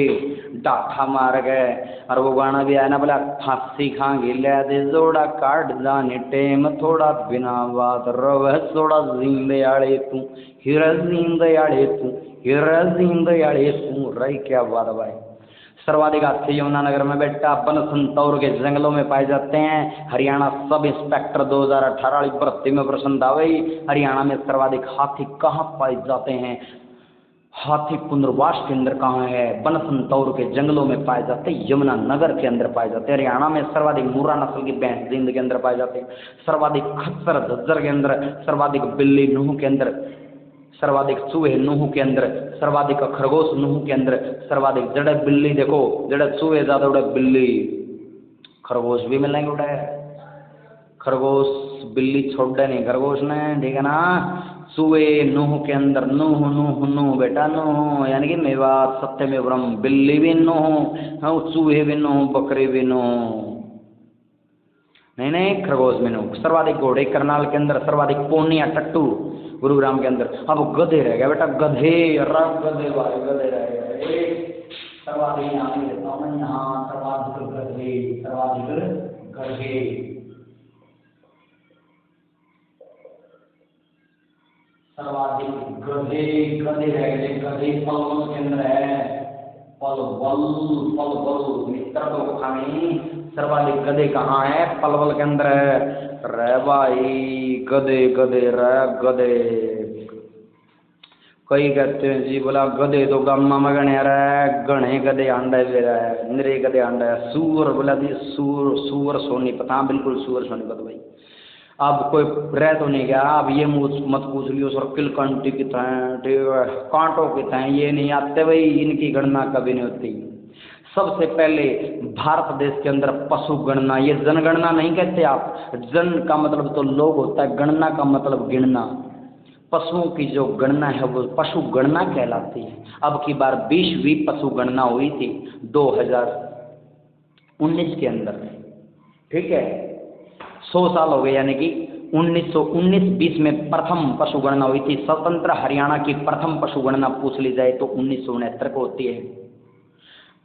Speaker 1: डाठा मार गए। और वो गाना भी आया ना, बोला फांसी खांगे ले दे जोड़ा काट जाने टेम, थोड़ा बिना बात रवे थोड़ा जींद आड़े तू, हिरा जींद आड़े तू, हिरा जींद आड़े तू, रही क्या बात भाई। सर्वाधिक हाथी यमुनानगर में बेटा बनसंतौर के जंगलों में पाए जाते हैं। हरियाणा सब इंस्पेक्टर 2018 वाली भर्ती में प्रश्न था भाई, हरियाणा में सर्वाधिक हाथी कहाँ पाए जाते हैं, हाथी पुनर्वास केंद्र कहाँ है, बनसंतौर के जंगलों में पाए जाते हैं, यमुनानगर के अंदर पाए जाते हैं। हरियाणा में सर्वाधिक मुर्रा नस्ल की भैंस जींद के अंदर पाए जाते हैं, सर्वाधिक खच्चर झज्जर के अंदर, सर्वाधिक बिल्ली नूह के अंदर, सर्वाधिक चूहे नूह के अंदर, सर्वाधिक खरगोश नूह के अंदर, सर्वाधिक जड़े बिल्ली, देखो जड़े चूहे ज्यादा उड़े बिल्ली, खरगोश भी मिलेंगे उड़े, खरगोश बिल्ली छोड़ नहीं खरगोश ने, ठीक है ना। चूहे नूह के अंदर, नूह नूह नूह बेटा नूह, यानी कि मेवात सत्यमेवरम, बिल्ली भी नूह, हाँ चूहे भी नूह, बकरी भी नूह, नहीं नहीं खरगोश में नूह। सर्वाधिक घोड़े करनाल के अंदर, सर्वाधिक पूर्णिया टट्टू गुरुग्राम के अंदर। अब गधे रह गया बेटा, गधे गधे भाई गधे रह गए। सर्वाधिक यहाँ पे लेता हूँ मैं, यहाँ सर्वाधिक गधे, सर्वाधिक गधे, सर्वाधिक गधे, गधे रह गए, गधे पलवल के अंदर है, पलवल, पलवल मित्र को खाने, सर्वाधिक गधे कहाँ है, पलवल के अंदर है, रे भाई गधे गधे रे गधे। कई कहते हैं जी बोला गधे तो गम्मा में गणे रहा गणे गधे अंडा दे रहा है, निरे गधे अंडा है। सूअर बोला जी सूर सूअर सोनी पता, बिल्कुल सूअर सोनी पता भाई। अब कोई रह तो नहीं गया, अब ये मत पूछ लियो सर्किल कंटी कितना है, ठीक है, कांटों कितना है, ये नहीं आते भाई, इनकी गणना कभी नहीं होती। सबसे पहले भारत देश के अंदर पशु गणना, ये जनगणना नहीं कहते आप, जन का मतलब तो लोग होता है, गणना का मतलब गिनना। पशुओं की जो गणना है वो पशु गणना कहलाती है। अब की बार 20वीं पशु गणना हुई थी 2019 के अंदर, ठीक है, 100 साल हो गए, यानी कि 1919-20 में प्रथम पशु गणना हुई थी। स्वतंत्र हरियाणा की प्रथम पशु गणना पूछ ली जाए तो 1969 को होती है।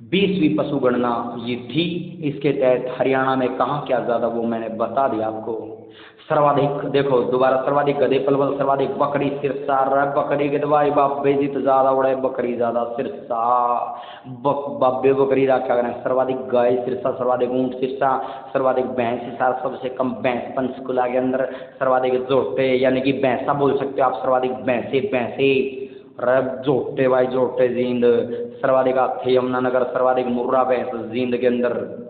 Speaker 1: 20वीं पशु गणना ये थी, इसके तहत हरियाणा में कहाँ क्या ज़्यादा वो मैंने बता दिया आपको। सर्वाधिक देखो दोबारा, सर्वाधिक गधे पलवल, सर्वाधिक बकरी सिरसा, बकरी के दवाई बाप बेजी तो ज़्यादा उड़े, बकरी ज़्यादा सिरसा, बाबे बकरी रखा करें। सर्वाधिक गाय सिरसा, सर्वाधिक ऊँट सिरसा, सर्वाधिक भैंस सिरसा, सबसे कम भैंस पंचकुला के अंदर, सर्वाधिक जोटे यानी कि भैंसा बोल सकते हो आप, सर्वाधिक भैंसे भैंसे रब जोटे भाई जोटे जींद, सर्वाधिक हाथी यमुनानगर, सर्वाधिक मुर्रा भैंस जींद के अंदर,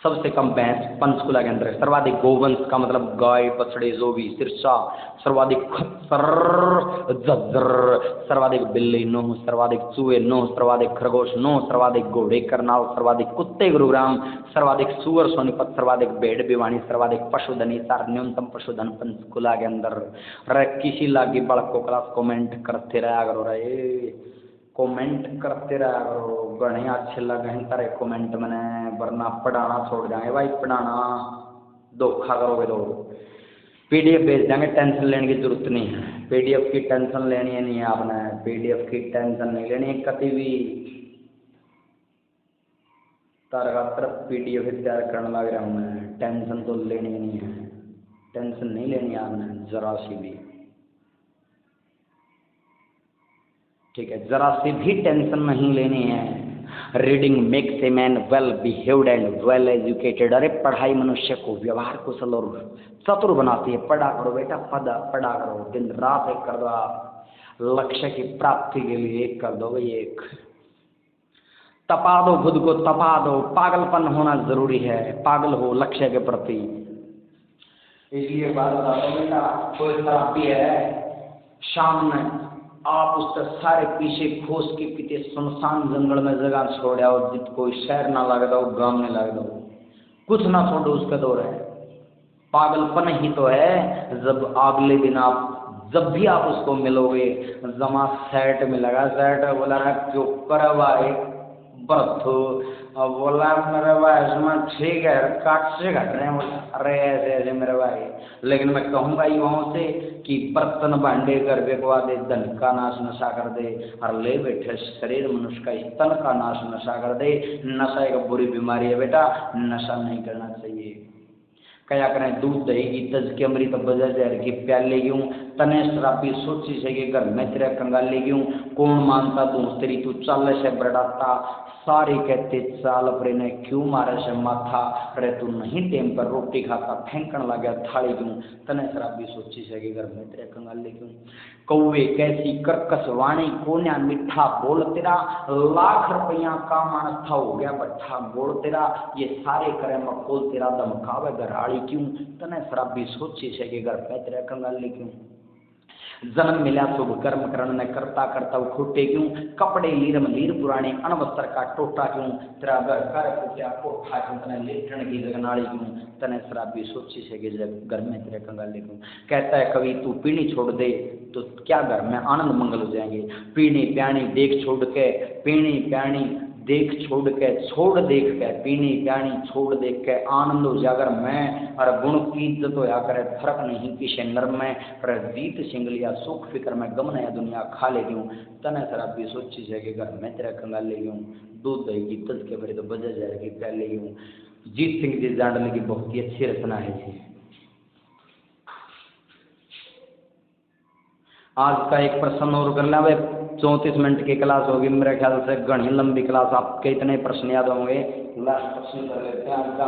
Speaker 1: सबसे कम भैंस पंचकुला के अंदर। सर्वाधिक गोवंश का मतलब गाय बछड़े जो भी सिरसा, सर्वाधिक खच्चर झज्जर, सर्वाधिक बिल्ली 9, सर्वाधिक चूहे 9, सर्वाधिक खरगोश 9, सर्वाधिक घोड़े करनाल, सर्वाधिक कुत्ते गुरुग्राम, सर्वाधिक सुअर सोनीपत, सर्वाधिक भेड़ भिवानी, सर्वाधिक पशुधन हिसार, न्यूनतम पशुधन पंचकुला के अंदर। किसी लागी बड़को क्लास कमेंट करते रहा करो रे, कमेंट करते रहा करो, गणे अच्छे लगे तारे कमेंट मैंने, वरना पढ़ाना छोड़ जाएंगे भाई, पढ़ाना धोखा करोगे तो। पीडीएफ भेज देंगे, टेंशन लेने की जरूरत नहीं है, पीडीएफ की टेंशन लेनी है नहीं है आपने, पीडीएफ की टेंशन नहीं लेनी है कभी भी। तारा तरफ पीडीएफ तैयार करने लग रहा हूँ मैं, टेंशन तो लेनी नहीं है, टेंशन नहीं लेनी है आपने जरा सी भी, ठीक है, जरा सी भी टेंशन नहीं लेनी है। Reading makes a man well behaved and well educated. अरे पढ़ाई मनुष्य को व्यवहार कुशल और चतुर बनाती है। पढ़ा करो बेटा, पढ़ा करो, दिन रात एक कर दो आप, लक्ष्य की प्राप्ति के लिए एक कर दो भाई, एक तपा दो खुद को, तपा दो, पागलपन होना जरूरी है, पागल हो लक्ष्य के प्रति। इसलिए बात बताओ बेटा, कोई शराबी है शाम में आप उसके सारे पीछे खोस के पीछे सुनसान जंगल में जगह छोड़ आओ, जित कोई शहर ना लग दो, गांव में लग दो, कुछ ना छोड़ो, उसका दौर है। पागलपन ही तो है जब अगले दिन आप, जब भी आप उसको मिलोगे, जमा सेट मिलेगा, सेट बोला क्यों कर भाई बर्थ, बोला मेरे भाई इसमें ठीक है काट से घट रहे हैं, बोला अरे ऐसे ऐसे मेरे भाई, लेकिन मैं कहूँगा युवाओं से कि बर्तन भांडे कर बेकवा दे, धन का नाश नशा कर दे, और ले बैठे शरीर मनुष्य का तन का नाश नशा कर दे। नशा एक बुरी बीमारी है बेटा, नशा नहीं करना चाहिए। क्या करें, दूध दही की तज के अमृत बजा जहर की प्याले क्यों, तने शराबी सोची से कि घर में तेरा कंगाले क्यों, कौन मानता तू तेरी तू चाल से बड़ाता, सारे कहते चाल पर ने क्यों मारे से माथा, अरे तू नहीं टेम पर रोटी खाता फेंकन लगा थाली क्यों, तने शराबी सोची से कि घर में तेरे कंगाले क्यों। कौवे कैसी कर्कश वाणी कोन्या मिठा बोल तेरा, लाख रुपया का मानस था हो गया बट्ठा गोल तेरा, ये सारे करे मकोल तेरा दमकावे घराड़ी क्यों, तने शराबी सोची से कि घर में तेरे कंगाले क्यों। जन्म मिला शुभ कर्म करण ने करता करता खोटे क्यों, कपड़े लीरम लीर पुराने अनवस्त्र का टोटा क्यों, तेरा घर कर कुटिया कोठा क्यों, तने लेटन की जगनाड़ी क्यों, तने शराबी सोची से घर में तेरे कंगाले क्यों। कहता है कभी तू पीनी छोड़ दे तो क्या घर में आनंद मंगल हो जाएंगे, पीनी प्यानी देख छोड़ के, पीनी प्यानी देख छोड़ के, छोड़ देख के, पीनी प्यानी छोड़ देख के आनंद हो जाकर मैं, और गुण की इज्जत होया करे फर्क नहीं किसे नर में, पर जीत सिंगलिया सुख फिक्र में गम नया दुनिया खा ले क्यों, तने शराबी सोची से कि घर में तेरा कंगाले क्यों, दूध दही की तज के बड़े तो बजा जाएगी पहले क्यों। जीत सिंह जी जांडले की बहुत ही अच्छी रचना है जी। आज का एक प्रश्न और कर लें, 34 मिनट की क्लास होगी मेरे ख्याल से, घनी लंबी क्लास, आपके इतने प्रश्न याद होंगे। लास्ट प्रश्न कर लेते हैं आज का।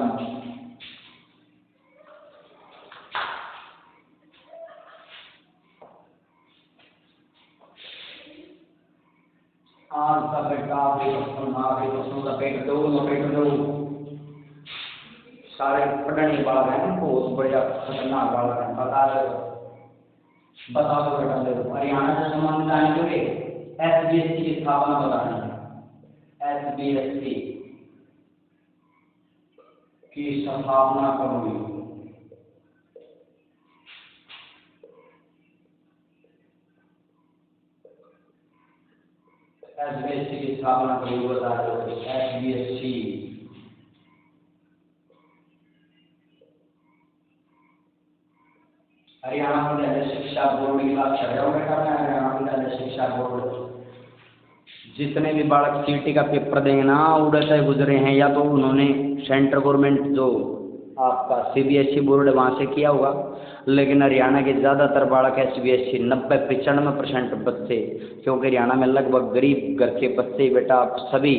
Speaker 1: आज का बेटा लपेट दो सारे पढ़ने बालक हैं, बहुत बढ़िया खतरनाक बालक हैं। बता दो बेटा देखो, हरियाणा से संबंधित आएंगे एसबीएससी की स्थापना बतानी है। एसबीएससी की स्थापना कब हुई? एसबीएससी की स्थापना कब हुई बता दो। एसबीएससी हरियाणा विद्यालय शिक्षा बोर्ड की बात कर रहा हूँ बेटा मैं। हरियाणा विद्यालय शिक्षा बोर्ड जितने भी बालक सीटी का पेपर देंगे ना, उड़ते गुजरे हैं, या तो उन्होंने सेंट्रल गवर्नमेंट जो आपका सीबीएसई बोर्ड वहाँ से किया होगा, लेकिन हरियाणा के ज़्यादातर बालक एसबीएसई 90-95% बच्चे, क्योंकि हरियाणा में लगभग गरीब घर के बच्चे बेटा आप सभी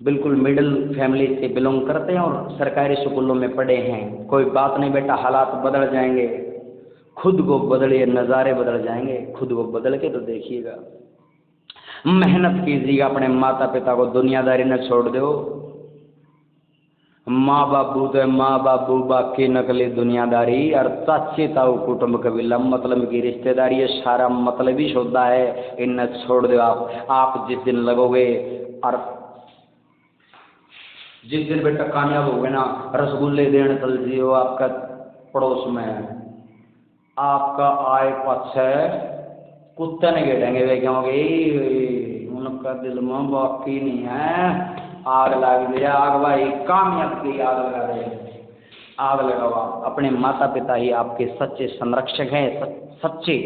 Speaker 1: बिल्कुल मिडिल फैमिली से बिलोंग करते हैं और सरकारी स्कूलों में पढ़े हैं। कोई बात नहीं बेटा, हालात बदल जाएंगे, खुद को बदलिए, नज़ारे बदल जाएंगे, खुद को बदल के तो देखिएगा। मेहनत कीजिएगा, अपने माता पिता को दुनियादारी न छोड़ दो। माँ बाबू तो माँ बाबू, बाकी नकली दुनियादारी और चाची ताऊ कुटुंब कबीला मतलब की रिश्तेदारी, ये सारा मतलब ही होता है, इन छोड़ दो। आप जिस दिन लगोगे और जिस दिन बेटा कामयाब हो गए ना, रसगुल्ले देने चल जियो आपका पड़ोस में, आपका आय पक्ष कुत्ते ने घेटेंगे वे, क्योंकि उनका दिल में बाकी नहीं है। आग लग गई, आग भाई कामयाब की आग लगा दे, आग लगाओ। अपने माता पिता ही आपके सच्चे संरक्षक हैं, सच्चे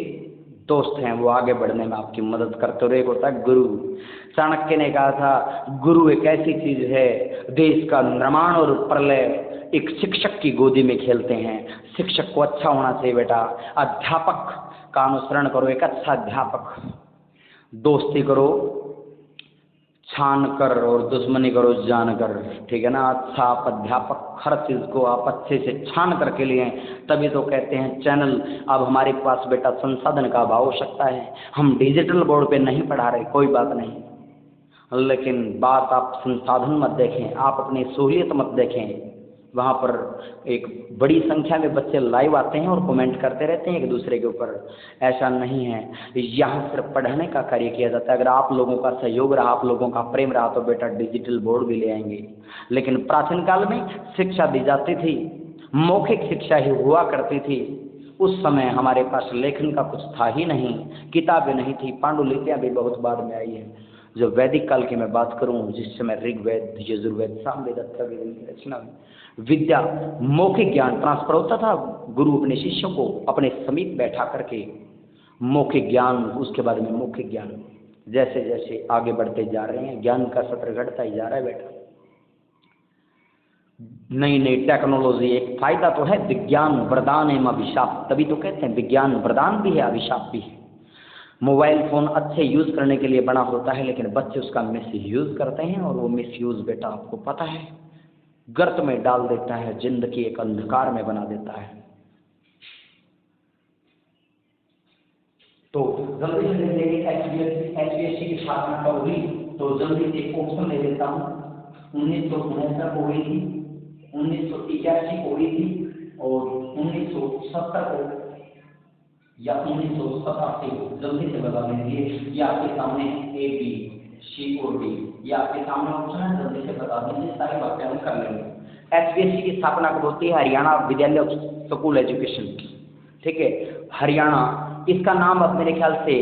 Speaker 1: दोस्त हैं, वो आगे बढ़ने में आपकी मदद करते। और एक होता है गुरु। चाणक्य ने कहा था गुरु एक ऐसी चीज है, देश का निर्माण और प्रलय एक शिक्षक की गोदी में खेलते हैं। शिक्षक को अच्छा होना चाहिए बेटा, अध्यापक का अनुसरण करो, एक अच्छा अध्यापक। दोस्ती करो छान कर और दुश्मनी करो जान कर, ठीक है ना। अच्छा आप अध्यापक हर चीज़ को आप अच्छे से छान करके लिए, तभी तो कहते हैं चैनल। अब हमारे पास बेटा संसाधन का अभाव हो सकता है, हम डिजिटल बोर्ड पे नहीं पढ़ा रहे, कोई बात नहीं, लेकिन बात आप संसाधन मत देखें, आप अपनी सहूलियत मत देखें। वहाँ पर एक बड़ी संख्या में बच्चे लाइव आते हैं और कमेंट करते रहते हैं एक दूसरे के ऊपर, ऐसा नहीं है। यहाँ सिर्फ पढ़ने का कार्य किया जाता है। अगर आप लोगों का सहयोग रहा, आप लोगों का प्रेम रहा, तो बेटा डिजिटल बोर्ड भी ले आएंगे। लेकिन प्राचीन काल में शिक्षा दी जाती थी, मौखिक शिक्षा ही हुआ करती थी। उस समय हमारे पास लेखन का कुछ था ही नहीं, किताबें नहीं थी, पांडुलिपियाँ भी बहुत बाद में आई है। जो वैदिक काल की मैं बात करूं, जिस समय ऋग्वेद, यजुर्वेद, सामवेद, अथर्ववेद की रचना हुई, विद्या मौखिक ज्ञान ट्रांसफर होता था। गुरु अपने शिष्यों को अपने समीप बैठा करके मौखिक ज्ञान, उसके बाद में मौखिक ज्ञान, जैसे जैसे आगे बढ़ते जा रहे हैं ज्ञान का सत्र घटता ही जा रहा है बेटा। नई नई टेक्नोलॉजी, एक फायदा तो है, विज्ञान वरदान एवं अभिशाप, तभी तो कहते हैं विज्ञान वरदान भी है अभिशाप भी है। मोबाइल फ़ोन अच्छे यूज़ करने के लिए बना होता है, लेकिन बच्चे उसका मिसयूज़ करते हैं, और वो मिसयूज़ बेटा आपको पता है गर्त में डाल देता है, जिंदगी एक अंधकार में बना देता है। तो जल्दी से देखिए एचपीएससी की स्थापना कब हुई, तो जल्दी से एक ऑप्शन ले लेता हूँ। 1969 को हुई थी, 1981 को हुई थी, और 1970 को या 1987 को। जल्दी से बता दीजिए, ये आपके सामने ए बी सी और डी, ये आपके सामने ऑप्शन है, जल्दी से बता दीजिए, सारी बातें हम कर लेंगे। एचपीएससी की स्थापना कब होती है? हरियाणा विद्यालय स्कूल एजुकेशन, ठीक है, हरियाणा। इसका नाम अब मेरे ख्याल से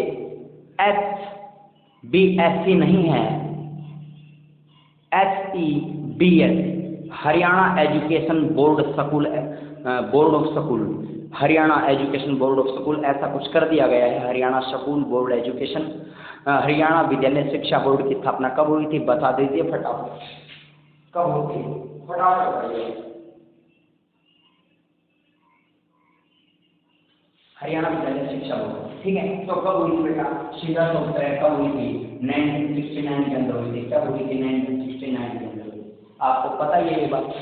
Speaker 1: HBSC नहीं है, HEBS, Haryana education board school, board of school, Haryana education board of school, ऐसा कुछ कर दिया गया है। Haryana school board education, Haryana विद्यालय शिक्षा बोर्ड की स्थापना कब हुई थी बता दीजिए फटाफट, कब हुई थी फटाफट बताइए। हरियाणा विद्यालय शिक्षा बोर्ड, ठीक है, तो कब हुई बेटा? सीधा तो उत्तर है, कब हुई थी? 1969 के अंदर हुई थी। कब हुई थी? 1969 के अंदर। आपको पता ही है ये बात।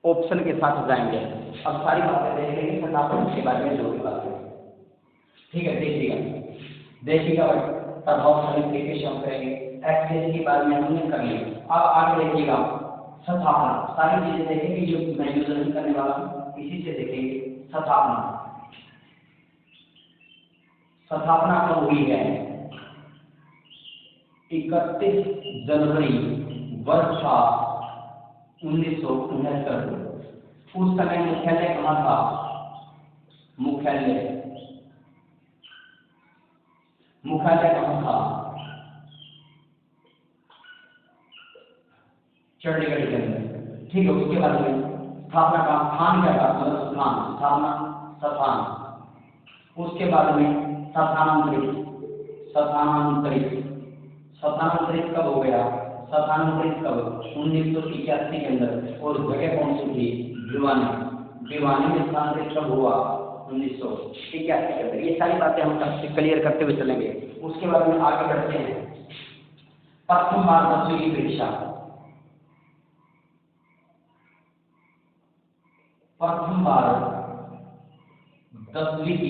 Speaker 1: ऑप्शन के साथ जाएंगे, अब सारी बातें देख लेंगे फटाफट के बारे में जो भी बात है। ठीक है, देखिएगा भाई प्रभावशाली तरीके से हम करेंगे। एक्सेस के बारे में हमने कर लिया। अब आगे देखिएगा स्थापना, सारी चीजें देखेंगे जो मैं यूज नहीं करने वाला हूँ, इसी से देखेंगे। स्थापना कब हुई है? 31 जनवरी वर्ष था 1969। उस समय मुख्यालय कहाँ था? मुख्यालय कहाँ था? चंडीगढ़ के अंदर। ठीक है, उसके बाद में स्थापना का स्थान क्या था? मतलब स्थान, स्थान। उसके बाद में स्थानांतरित कब हो गया? स्थानांतरित कब? 1981 के अंदर। और जगह कौन सी थी? भिवानी में स्थानांतरित कब हुआ? 1981 के अंदर। ये सारी बातें हम क्लियर करते हुए चलेंगे। उसके बाद में आगे बढ़ते हैं। प्रथम बार 10वीं की परीक्षा, प्रथम बार 10वीं की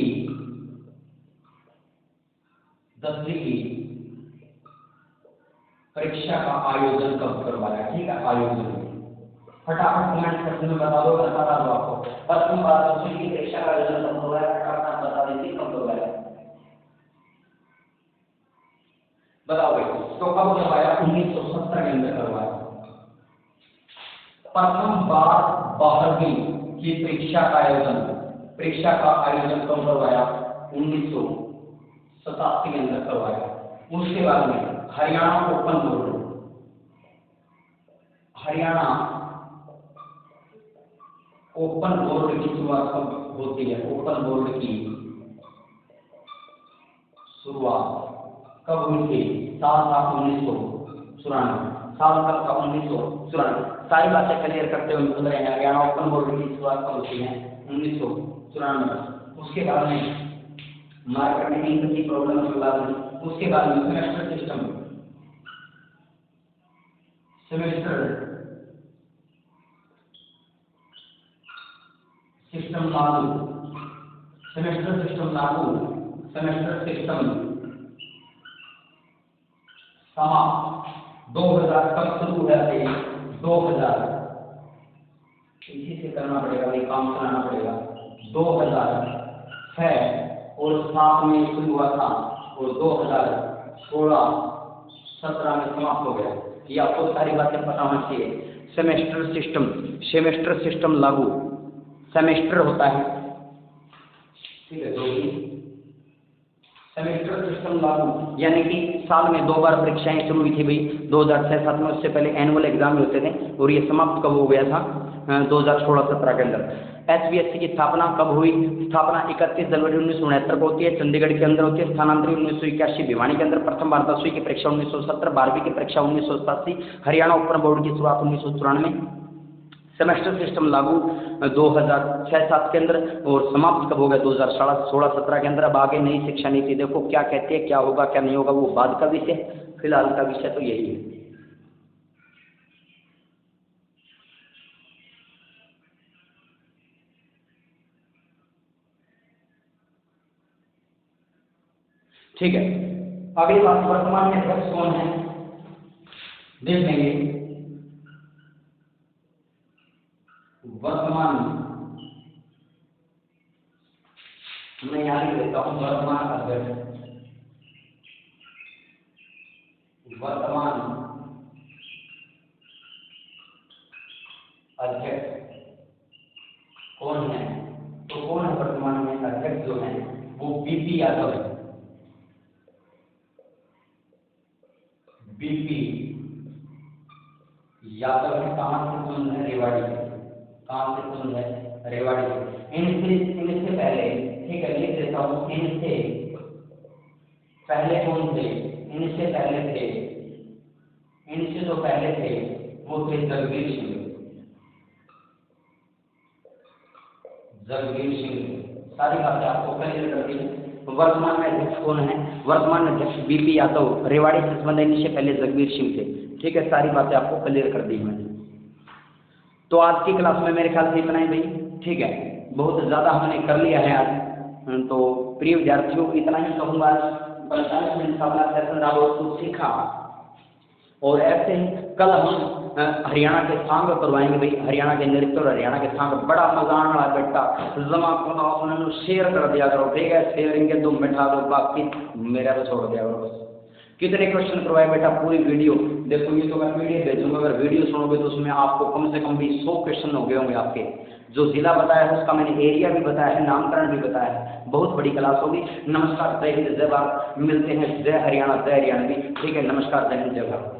Speaker 1: परीक्षा का आयोजन कब करवाया? ठीक है, आयोजन फटाफट कमेंट सेक्शन में बता दो, बता दो आपको। प्रथम बार 10वीं की परीक्षा का आयोजन कब करवाया? फटाफट बता दीजिए कब करवाया, बताओ भाई। तो कब करवाया? 1970 के अंदर करवाया। प्रथम बार 12वीं की परीक्षा का आयोजन कब करवाया? 1987 के अंदर करवाया। उसके बाद में हरियाणा ओपन बोर्ड की शुरुआत कब होती है? ओपन बोर्ड की शुरुआत कब हुई थी? साल था 1994। साल कब था? 1994। सारी बातें क्लियर करते हुए चल रहे हैं। हरियाणा ओपन बोर्ड की शुरुआत कब होती है? 1994। उसके बाद में मार्क करने की प्रॉब्लम के बाद में उसके बाद में सेमेस्टर सिस्टम समाप्त। 2000 कब शुरू हुआ थे? 2000, इसी से करना पड़ेगा, ये काम चलाना पड़ेगा। 2006 और 7 में शुरू हुआ था और 2016-17 में समाप्त हो गया। ये आपको सारी बातें पता होना चाहिए। सेमेस्टर सिस्टम लागू, सेमेस्टर होता है, ठीक है, जो भी सेमेस्टर सिस्टम लागू, यानी कि साल में 2 बार परीक्षाएं शुरू हुई थी भाई 2006-7 में। उससे पहले एनुअल एग्जाम होते थे और ये समाप्त कब हो गया था? 2016-17 के अंदर। एचबीएससी की स्थापना कब हुई? स्थापना 31 जनवरी 1969 को होती है, चंडीगढ़ के अंदर होती है। स्थानांतरित 1981 भिवानी के अंदर। प्रथम बार 10वीं की परीक्षा 1970, 12वीं की परीक्षा 1987। हरियाणा ओपन बोर्ड की शुरुआत 1994। सेमेस्टर सिस्टम लागू 2006-7 के अंदर और समाप्त कब हो गया? 2016-17 के अंदर। अब आगे नई शिक्षा नीति देखो क्या कहती है, क्या होगा क्या नहीं होगा, वो बाद का विषय। फिलहाल का विषय तो यही है। ठीक है, अगली बात, वर्तमान में अध्यक्ष कौन है देख लेंगे। वर्तमान, मैं यहाँ लिख देता हूँ वर्तमान अध्यक्ष कौन है? तो कौन है वर्तमान में अध्यक्ष जो है? वो बीपी यादव है। बीपी यादव है। कहाँ से सुन है? रेवाड़ी से। कहाँ से सुन है? रेवाड़ी से। इनसे पहले, ठीक है, लिख देता हूँ। इनसे पहले कौन थे? इनसे जो पहले थे वो थे जगबीर सिंह। सारी बातें आपको क्लियर कर दी। वर्तमान में अध्यक्ष कौन है? वर्तमान अध्यक्ष बीपी यादव, रेवाड़ी से संबंधित। इनसे पहले जगबीर सिंह थे। ठीक है, सारी बातें आपको क्लियर कर दी मैंने। तो आज की क्लास में मेरे ख्याल से इतना ही भाई। ठीक है, बहुत ज़्यादा हमने कर लिया है आज, तो प्रिय विद्यार्थियों इतना ही कहूँगा, 45 मिनट का अपना सेशन आप कुछ सीखा। और ऐसे ही कल हम हरियाणा के सांग करवाएंगे भाई, हरियाणा के नृत्य और हरियाणा के सांग, बड़ा मजा आने वाला बेटा। जमा को शेयर कर दिया करो, ठीक है, शेयरिंग के 2 मिठा दो, बाकी मेरा तो छोड़ दिया करो। कितने क्वेश्चन करवाए बेटा, पूरी वीडियो देखो, ये तो मैं पीडीएफ भेजूंगा, अगर वीडियो सुनोगे तो उसमें आपको कम से कम भी 100 क्वेश्चन हो गए होंगे आपके। जो जिला बताया है उसका मैंने एरिया भी बताया है, नामकरण भी बताया है, बहुत बड़ी क्लास होगी। नमस्कार, जय हिंद, जय भारत, मिलते हैं, जय हरियाणा, जय हरियाणवी, ठीक है, नमस्कार, जय हिंद, जय भारत।